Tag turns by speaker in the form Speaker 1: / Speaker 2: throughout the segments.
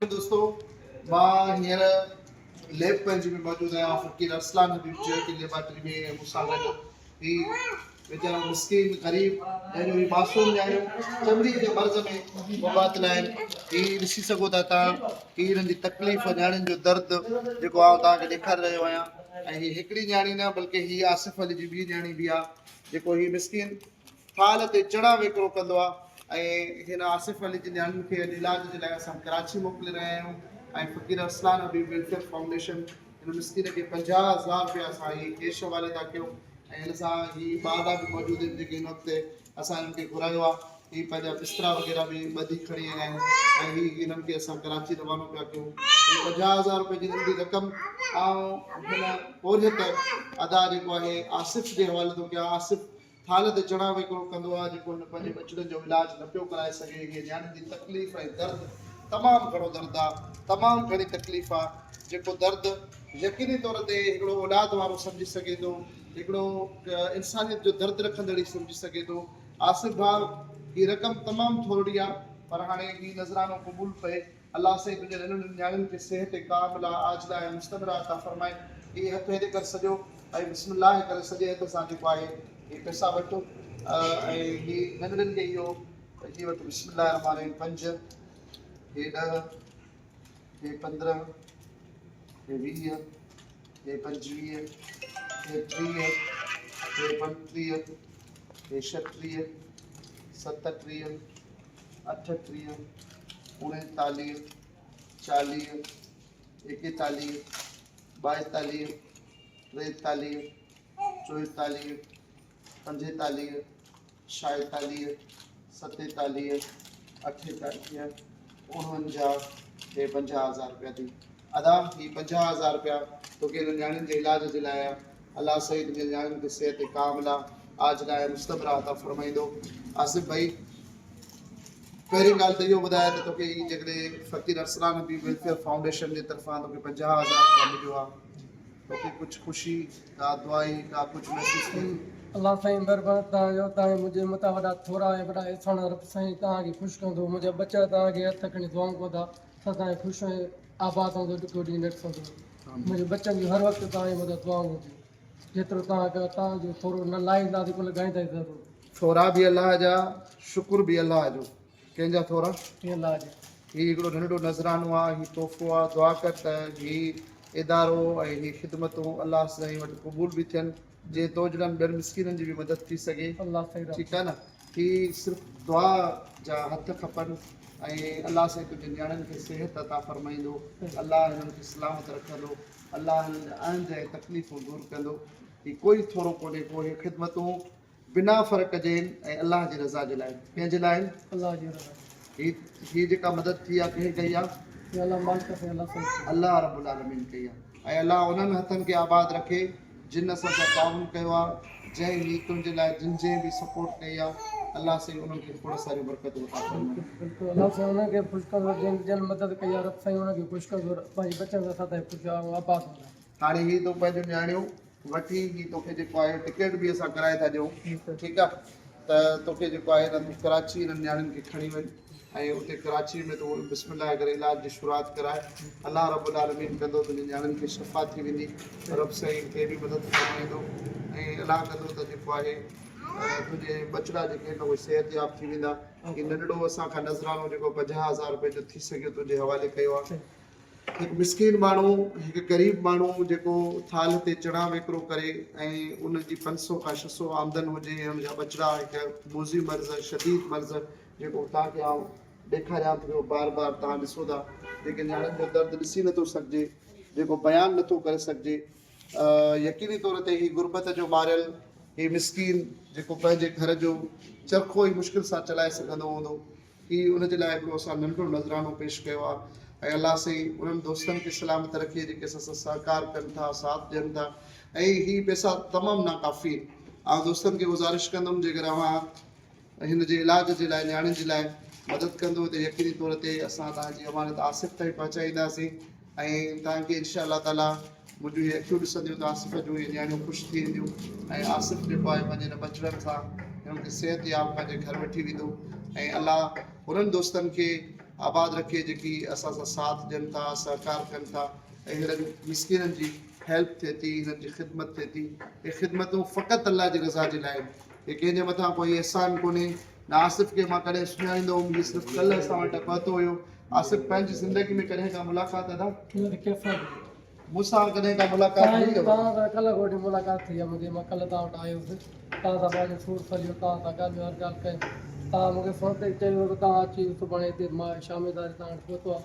Speaker 1: दोस्तों मां हींअर लैब पंहिंजी में मौजूदु आहियां फ़कीर अरसलान हबीब जहिड़ी की लेबॉरेटरी में मूंसां गॾु ही वीचारा मिस्कीन ग़रीब ॼाणियूं ही मासूम ॼाणियूं चमड़ीअ जे मर्ज़ में मुबातिल आहिनि। ही ॾिसी सघो था तव्हां ही हिननि जी तकलीफ़ ॼाणियुनि जो दर्द जेको आउं तव्हांखे ॾेखारे रहियो आहियां। ऐं ही हिकिड़ी ॼाणी न बल्कि ही आसिफ़ अली जी ॿी ॼाणी बि आहे जेको ही मिस्कीन थाल ते चणा विकिरो कंदो आहे। ऐं हिन आसिफ़ अली जी ॼाणियुनि खे अॼु इलाज जे लाइ असां कराची मोकिले रहिया आहियूं। ऐं फ़कीर अरसलान हबीब वेलफेयर फाउंडेशन हिन मिस्कीन खे 50,000 रुपया असां ही कैश हवाले था कयूं। ऐं हिन सां ही ॿार बि मौजूदु आहिनि जेके हिन वक़्तु असां हिननि खे घुरायो आहे। ही पंहिंजा बिस्तरा वग़ैरह बि ॿधी खणी आया आहिनि ऐं ही हिननि खे असां कराची रवानो पिया कयूं। 50,000 रुपए जी नंढी रक़म ऐं हिन ओरियत अदा जेको आहे आसिफ़ जे हवाले थो कयां। आसिफ़ थाल ते चणा विकिरो कंदो आहे जेको हिन पंहिंजे बचड़नि जो इलाज न पियो कराए सघे। हीअ ॼाणियुनि जी तकलीफ़ ऐं दर्द तमामु घणो दर्द आहे, तमामु घणी तकलीफ़ आहे जेको दर्द यकीनी तौर ते हिकिड़ो औलाद वारो सम्झी सघे थो, हिकिड़ो इंसानियत जो दर्द रखंदड़ सम्झी सघे थो। आसिफ़ भाउ हीअ रक़म तमामु थोरी आहे पर हाणे ही नज़रानो क़बूल पए। अलाह साईं तुंहिंजे नंढनि न्याणियुनि खे सिहत कामिला आजिला ऐं मुस्तमरा अता फरमाए। ही हथु हेॾे करे सॼो ऐं बिस्मिल्लाह करे सॼे हथ सां जेको आहे ही पैसा वठो ऐं ही नंढड़नि खे इहो ही वठो। बिस्मिल्लाह रहमान रहीम। 5 हे 10 हे 15 हे 20 हे 25 हे 30 हे 32 हे 36 37 38 39 40 41 42 43 44 45 46 47 48 49 हे 50,000 रुपया थी अदा। ही 50,000 रुपया तोखे हिन न्याणियुनि जे इलाज जे लाइ अलाह सही तुंहिंजे न्याणियुनि खे सिहत कामिला आजिला ऐं मुस्तमरा अता फरमाईंदो। आसिफ़ भाई पहिरीं ॻाल्हि त इहो ॿुधाए त तोखे ही जेकॾहिं फ़कीर अरसलान हबीब वेलफेयर फाउंडेशन जे तरफ़ां तोखे 50,000 रुपया मिलियो आहे तोखे कुझु ख़ुशी का दुआई का कुझु महसूसु थी?
Speaker 2: अल्लाह साईं महिरबानी तव्हांजो तव्हां मुंहिंजे मथां वॾा थोरा ऐं वॾा एहसान रब साईं तव्हांखे ख़ुशि कंदो। मुंहिंजा बच्चा तव्हांखे हथ खणी दुआऊं कंदा त तव्हांखे ख़ुशि ऐं आबाद हूंदो ॾुखो ॾींहुं न ॾिसंदो। मुंहिंजे बच्चनि जूं हर वक़्तु तव्हांजे मथां दुआऊं हूंदियूं जेतिरो तव्हांजो थोरो न लाहींदा जेको लॻाईंदा ज़रूरु।
Speaker 1: थोरा बि अलाह जा, शुक्र बि अलाह जो। कंहिंजा थोरा?
Speaker 2: अलाह जा।
Speaker 1: ही हिकिड़ो नंढड़ो नज़रानो आहे, ही तोहफ़ो आहे। दुआ कर त ही इदारो ऐं ही ख़िदमतूं अलाह साईं वटि क़बूल बि थियनि जीअं तो जहिड़नि ॿियनि मिस्किननि जी बि मदद थी सघे।
Speaker 2: अलाह साईं
Speaker 1: ठीकु आहे न? ही सिर्फ़ु दुआ जा हथ खपनि ऐं अलाह साईं तुंहिंजे न्याणियुनि खे सिहत अता फरमाईंदो। अलाह हिननि खे सलामत रखंदो। अलाह हिननि जा आहिनि ऐं तकलीफ़ूं दूरि कंदो। ही कोई थोरो कोन्हे को। हे ख़िदमतूं बिना फ़र्क़ जे आहिनि ऐं अलाह जी रज़ा जे लाइ कंहिंजे लाइ आहिनि?
Speaker 2: अलाह जी रज़ा।
Speaker 1: ही जेका मदद थी आहे कंहिं कई आहे? अलाह रब्बुल आलमीन कई आहे। ऐं अलाह उन्हनि हथनि खे आबाद रखे जिन असां सां ताउन कयो आहे, जंहिं नीतियुनि जे लाइ जिन जंहिं बि सपोर्ट कई आहे। अलाह साईं उन्हनि खे खोड़ सारियूं बरकतूं अता फरमाए।
Speaker 2: अलाह साईं उनखे ख़ुशि कंदो जिन मदद कई आहे। रब साईं उनखे ख़ुशि कंदो पंहिंजे बच्चनि सां सदाईं ख़ुशि आहे आबाद हूंदा।
Speaker 1: हाणे ही तो पंहिंजूं न्याणियूं वठी ही तोखे जेको आहे टिकट बि असां कराए था ॾियूं। ठीकु आहे त तोखे जेको आहे न कराची हिननि न्याणियुनि खे खणी वञ ऐं उते कराची में तो बिस्मिल्लाह करे इलाज जी शुरूआति कराए। अलाह रब्बुल आलमीन कंदो तुंहिंजे न्याणियुनि खे शफ़ा थी वेंदी। रब साईं खे बि मदद फरमाईंदो ऐं अलाह कंदो त जेको आहे तुंहिंजे बचड़ा जेके आहिनि उहे सिहत याब थी वेंदा। ही नंढड़ो असांखां नज़रानो जेको 50,000 रुपए जो थी सघे तुंहिंजे हवाले कयो आहे। हिकु मिस्किन माण्हू, हिकु ग़रीब माण्हू जेको थाल ते चणा विकिरो करे ऐं उनजी 500 खां 600 आमदन हुजे ऐं हुनजा बचड़ा हिकु मोज़ी मर्ज़ शदीद मर्ज़ जेको तव्हांखे आउं ॾेखारियां थो बार बार तव्हां ॾिसो था जेके न्याणियुनि जो दर्द ॾिसी नथो सघिजे, जेको बयानु नथो करे सघिजे। यकीनी तौर ते ही गुरबत जो मारियल ही मिस्किन जेको पंहिंजे घर जो चरखो ई मुश्किल सां चलाए सघंदो हूंदो, ही उनजे लाइ हिकिड़ो असां नंढड़ो नज़रानो पेश कयो आहे। ऐं अलाह साईं उन्हनि दोस्तनि खे सलामत रखे जेके असां सां सहकार कनि था, साथ ॾियनि था। ऐं ही पैसा तमामु नाकाफ़ी। ऐं दोस्तनि खे गुज़ारिश कंदुमि जेकर अव्हां हिन जे इलाज जे लाइ न्याणियुनि जे लाइ मदद कंदो त यकीनी तौर ते असां तव्हांजी अमानत आसिफ़ ताईं पहुचाईंदासीं ऐं तव्हांखे इनशा अल्लाह ताला मुंहिंजूं इहे अखियूं ॾिसंदियूं त आसिफ़ जूं इहे न्याणियूं ख़ुशि थी वेंदियूं ऐं आसिफ़ जेको आहे पंहिंजे हिन बचड़नि सां हिननि खे सिहत याब पंहिंजे घर वठी वेंदो। ऐं अलाह उन्हनि दोस्तनि खे आबाद रखे, जेकी असां सां साथ ॾियनि था, सहकार कनि था ऐं हिननि मिसकिननि जी हेल्प थिए थी, हिननि जी ख़िदमत थिए थी। हे ख़िदमतूं फ़क़ति अल्लाह जी रज़ा जे लाइ आहिनि। हे कंहिंजे मथां कोई अहसान कोन्हे। न आसिफ़ खे मां कॾहिं सुञाणींदो हुउमि, हीउ सिर्फ़ु कल्ह असां वटि पहुतो हुयो। आसिफ़ पंहिंजी ज़िंदगी में कॾहिं का मुलाक़ात अदा
Speaker 2: मेरे क्या फायदे
Speaker 1: मूंसां कॾहिं का मुलाक़ात
Speaker 2: ताई
Speaker 1: हुई अथव?
Speaker 2: तव्हां सां कल्ह गोॾी मुलाक़ात थी आहे मुंहिंजी। मां कल्ह तव्हां वटि आयो हुयुसि, तव्हां सां पंहिंजो सूर फलियो, तव्हां सां ॻाल्हियूं हर ॻाल्हि कयूं। तव्हां मूंखे फ़ोन ते चयो त तव्हां अची सुभाणे हिते मां शामेदारी तव्हां वटि पहुतो आहे,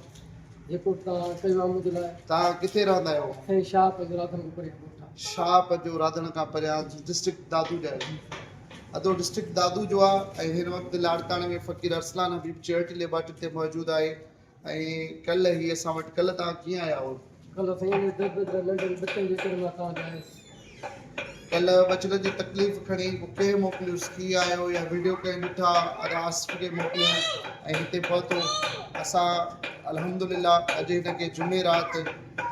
Speaker 2: जेको तव्हां कयो आहे मुंहिंजे लाइ।
Speaker 1: तव्हां किथे रहंदा आहियो?
Speaker 2: ऐं छा पंहिंजो राधन को परे
Speaker 1: शाप जो राधन खां परियां डिस्ट्रिक्ट दादू जा आहे। अदो डिस्ट्रिक्ट दादू जो आहे ऐं हिन वक़्तु लाड़काणे में फ़क़ीर अरसलान हबीब चैरिटी लेबॉरेटरी ते मौजूदु आहे। ऐं कल्ह ही असां वटि, कल्ह तव्हां कीअं आया हो?
Speaker 2: कल्ह साईं नंढनि बच्चनि जे करे मां तव्हां आयुसि।
Speaker 1: कल्ह बचड़नि जी तकलीफ़ खणी कंहिं मोकिलियुसि, कीअं आयो या वीडियो कंहिं ॾिठा, आसिफ़ खे मोकिलियो ऐं हिते पहुतो। असां अल्हम्दुलिल्लाह अॼु हिनखे जुमेरात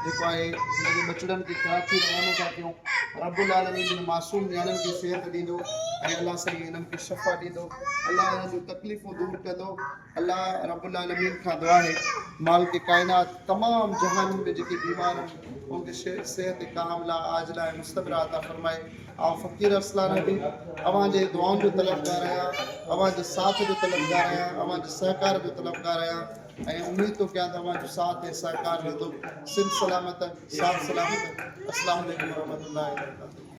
Speaker 1: जेको आहे हिनजे बचड़नि खे कराची रवानो था कयूं। रब्बुल आलमीन हिन मासूम नियाणियुनि खे सिहत ॾींदो ऐं अल्लाह साईं हिननि खे शफ़ा ॾींदो। अल्लाह हिननि जूं तकलीफ़ूं दूरि कंदो। अल्लाह रब्बुल आलमीन खां दुआ आहे, मालिक काइनात तमामु जहान में जेके बीमार आहिनि उनखे सेहत कामिला आजिला ऐं मुस्तबरा अता फरमाए। ऐं फ़क़ीर अरसलान हबीब अव्हांजे दुआउनि जो तलबगार आहियां, अव्हांजे साथ जो तलबगार आहियां, अव्हांजे सहकार जो तलबगार आहियां ऐं उम्मीद थो कयां त अव्हांजो साथ ऐं सहकार रहंदो। सिंध सलामत, साथ सलामत। अस्सलामु अलैकुम वरहमतुल्लाहि वबरकातुहू।